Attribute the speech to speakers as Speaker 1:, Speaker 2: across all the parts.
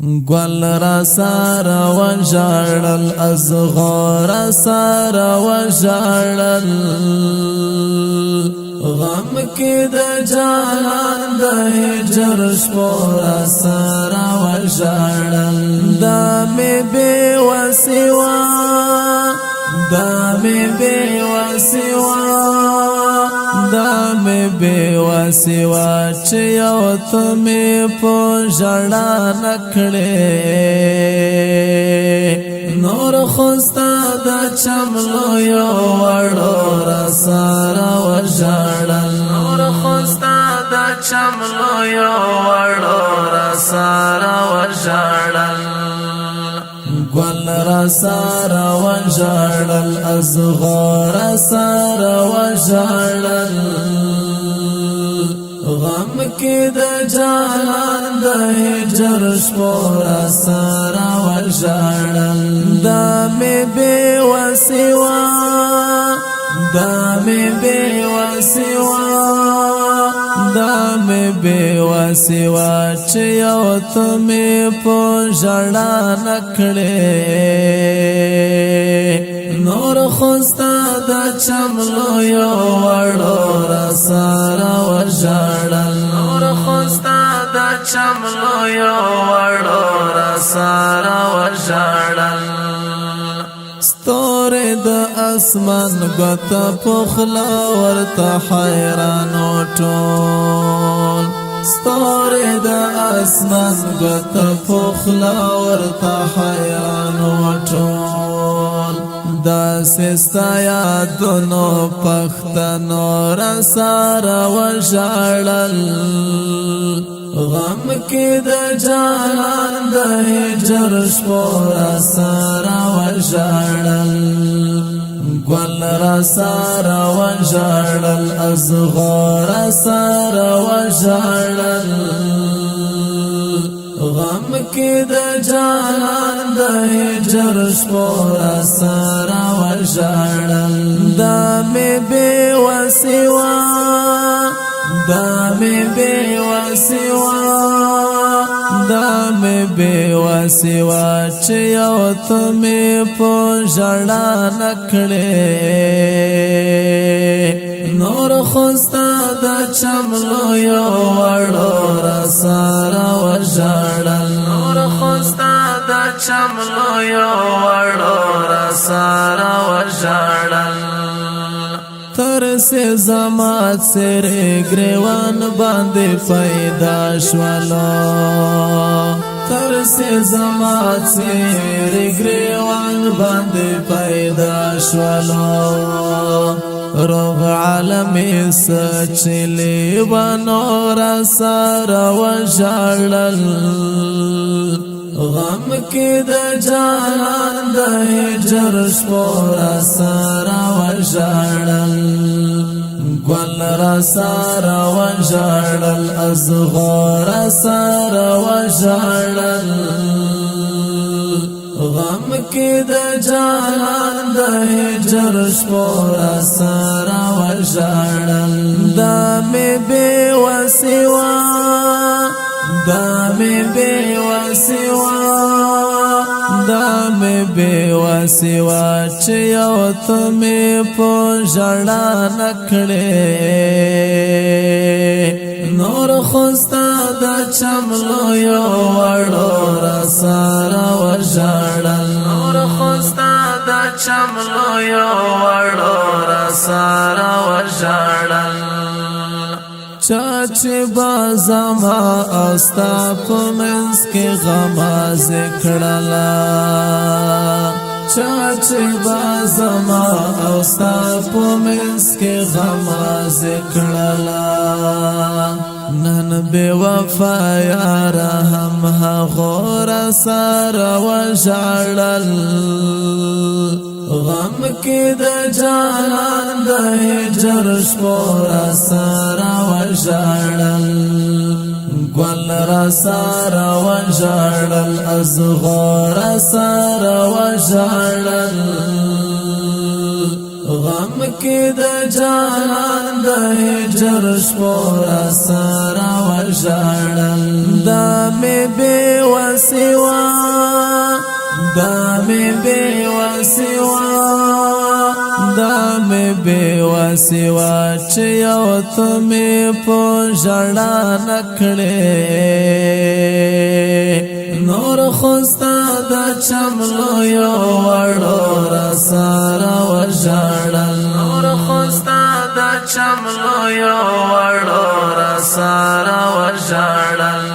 Speaker 1: گل را سارا و جارل ازغار سارا و جارل غم کی د جانان د هجر شپورا سارا و جارل دامی بی و سوا دامی بی و سوا دامی بی و سوا چیو تمی پو جڑا نکڑے نور خوستا دا چملو یو وڑو رسارا و جڑل نور خوستا دا چملو یو وڑو رسارا و جڑل گل را سارا و جڑل ازغار سارا و جڑل غم کی د جانان د هجر شپورا سارا و جڑل دامی بی و سوا دامی بی و سوا دامی بی و سوا چیو تمی پو جڑا نکڑے نور خوستا دا چملو یو وڑو رسارا و جڑل نور خوستا دا چملو یو وڑو رسارا و جڑل ستور د اسمان گتا پخلا ورتا حیرانو ټول ستور د اسمان گتا پخلا ورتا حیرانو ټول دا سستا یادونو پختنو رسارا و جړل غم کی د جانان د هجر شپورا سارا و جړل گل را سارا و جړل ازغار سارا و جړل غم کی د جانان د هجر شپورا سارا و جړل دامی بی و سوا دامی بی و سوا دامی بی و سوا چیو تمی پو جڑا نکڑے نور خوستا دا چملو یو وڑو رسارا و جڑل نور خوستا دا چملو یو وڑو رسارا و جڑل تر سے زمات سرے گریوان باندے پیدا شوالا تر سے زمات سرے گریوان باندے پیدا شوالا روغ عالمی سچلی ونورا سارا و جڑل غم کی د جانان د هجر شپورا سارا و جړل گل را سارا و جړل ازغار سارا و جړل غم کی د جانان د هجر شپورا سارا و جړل دامی بی و سوا دامی بی و سوا دامی بی و سوا چیو تمی پو جڑا نکڑے نور خوستا دا چملو یو وڑو رسارا و جڑل نور خوستا دا چملو یو وڑو رسارا و جڑل چاچ بازما استا پمنس کے غما ذکرلا چاچ بازما استا پمنس کے غما ذکرلا نن بے وفا یار ہم غور سارا و جړل غم کی د جانان د هجر شپورا سارا و جړل گل را سارا و جړل ازغار سارا و جړل غم کې د جانان د هجر شپورا سره وژړل دا مې بې وسوا دا مې بې وسوا دا مې بې وسوا چې یو ته مې په ژړا نکړې نور خوستا د چملو یو وړو را سره وژړل نور خوستا د چملو یو وړو را سره وژړل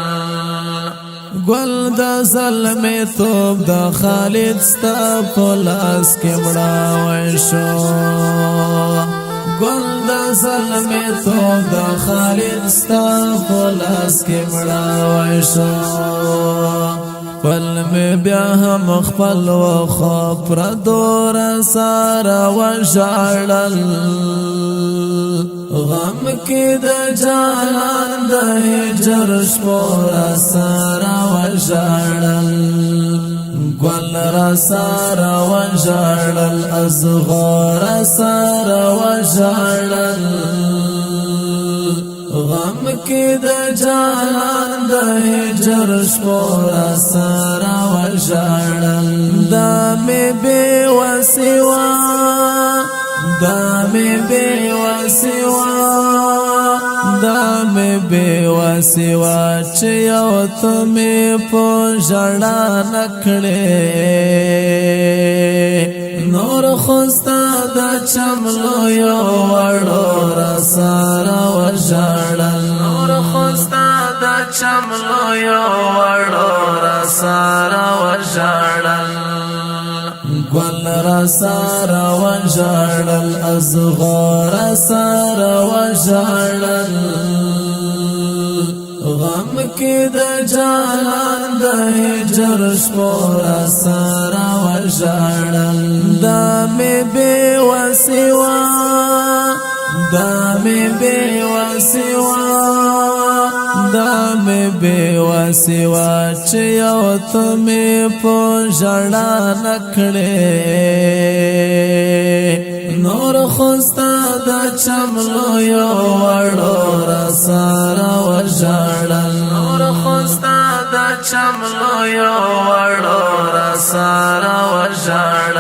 Speaker 1: گل د زلمی توب د خالد ستا په لاس کې مړاوی شو گل د زلمی توب د خالد ستا په لاس کې مړاوی شو پل میں بیا هم خپل و خواب را دور سارا و جاڑل غم کی دا جانان دا هجر شپورا سارا و جاڑل گل را سارا و جاڑل ازغار سارا و جاڑل غم کې د جانان د هجر شپورا سره وژړل دا مې بې وسوا دا مې بې وسوا دا مې بې وسوا چې یو ته مې په ژړا نکړې نور خوستا د چملو یو وړو را سره وژړل نور خوستا د چملو یو وړو را سره وژړل گل را سره وژړل ازغار سره وژړل غم کې د جانان د هجر شپورا سره وژړل دا مې بې وسوا دا مې بې وسوا دا مې بې وسوا چې یو ته مې په ژړا نکړې نور خوستا د چملو یو وړو را سره وژړل نور خوستا د چملو یو وړو را سره وژړل